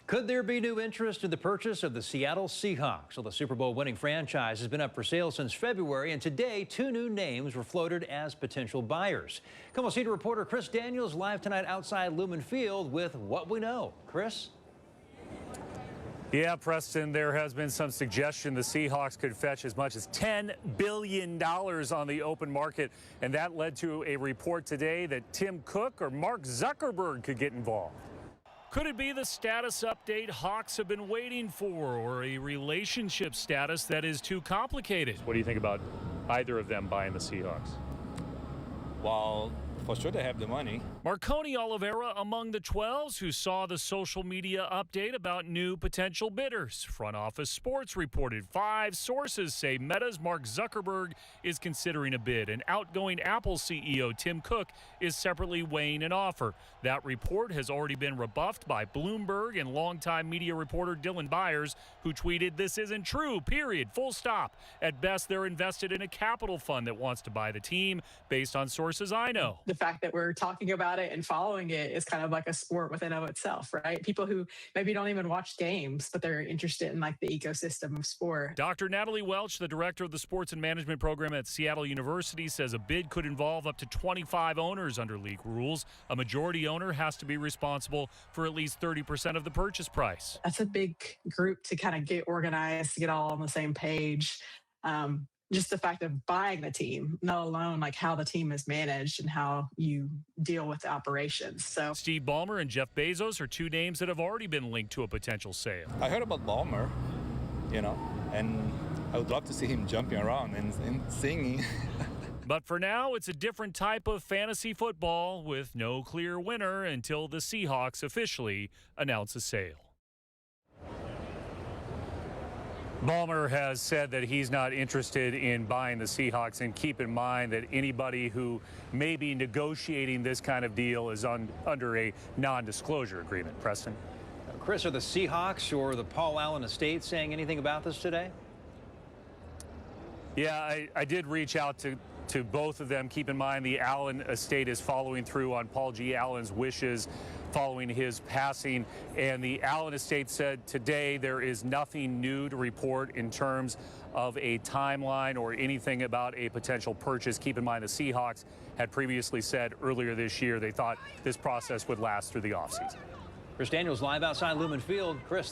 Could there be new interest in the purchase of the Seattle Seahawks? Well, the Super Bowl winning franchise has been up for sale since February, and today two new names were floated as potential buyers. KOMO senior reporter Chris Daniels live tonight outside Lumen Field with what we know. Chris? Yeah, Preston, there has been some suggestion the Seahawks could fetch as much as $10 billion on the open market, and that led to a report today that Tim Cook or Mark Zuckerberg could get involved. Could it be the status update Hawks have been waiting for, or a relationship status that is too complicated? What do you think about either of them buying the Seahawks? Well, for sure they have the money. Marconi Oliveira among the 12s who saw the social media update about new potential bidders. Front Office Sports reported 5 sources say Meta's Mark Zuckerberg is considering a bid, and outgoing Apple CEO Tim Cook is separately weighing an offer. That report has already been rebuffed by Bloomberg and longtime media reporter Dylan Byers, who tweeted, "This isn't true, period, full stop. At best, they're invested in a capital fund that wants to buy the team, based on sources I know." The fact that we're talking about it and following it is kind of like a sport within of itself, right? People who maybe don't even watch games, but they're interested in like the ecosystem of sport. Dr. Natalie Welch, the director of the Sports and Management program at Seattle University, says a bid could involve up to 25 owners under league rules. A majority owner has to be responsible for at least 30% of the purchase price. That's a big group to kind of get organized, to get all on the same page. Just the fact of buying the team, not alone like how the team is managed and how you deal with the operations. So Steve Ballmer and Jeff Bezos are two names that have already been linked to a potential sale. I heard about Ballmer, and I would love to see him jumping around and singing. But for now, it's a different type of fantasy football with no clear winner until the Seahawks officially announce a sale. Ballmer has said that he's not interested in buying the Seahawks, and keep in mind that anybody who may be negotiating this kind of deal is under a non-disclosure agreement. Preston? Chris, are the Seahawks or the Paul Allen estate saying anything about this today? Yeah, I did reach out to both of them. Keep in mind the Allen estate is following through on Paul G. Allen's wishes following his passing, and the Allen estate said today there is nothing new to report in terms of a timeline or anything about a potential purchase. Keep in mind the Seahawks had previously said earlier this year they thought this process would last through the offseason. Chris Daniels live outside Lumen Field. Chris,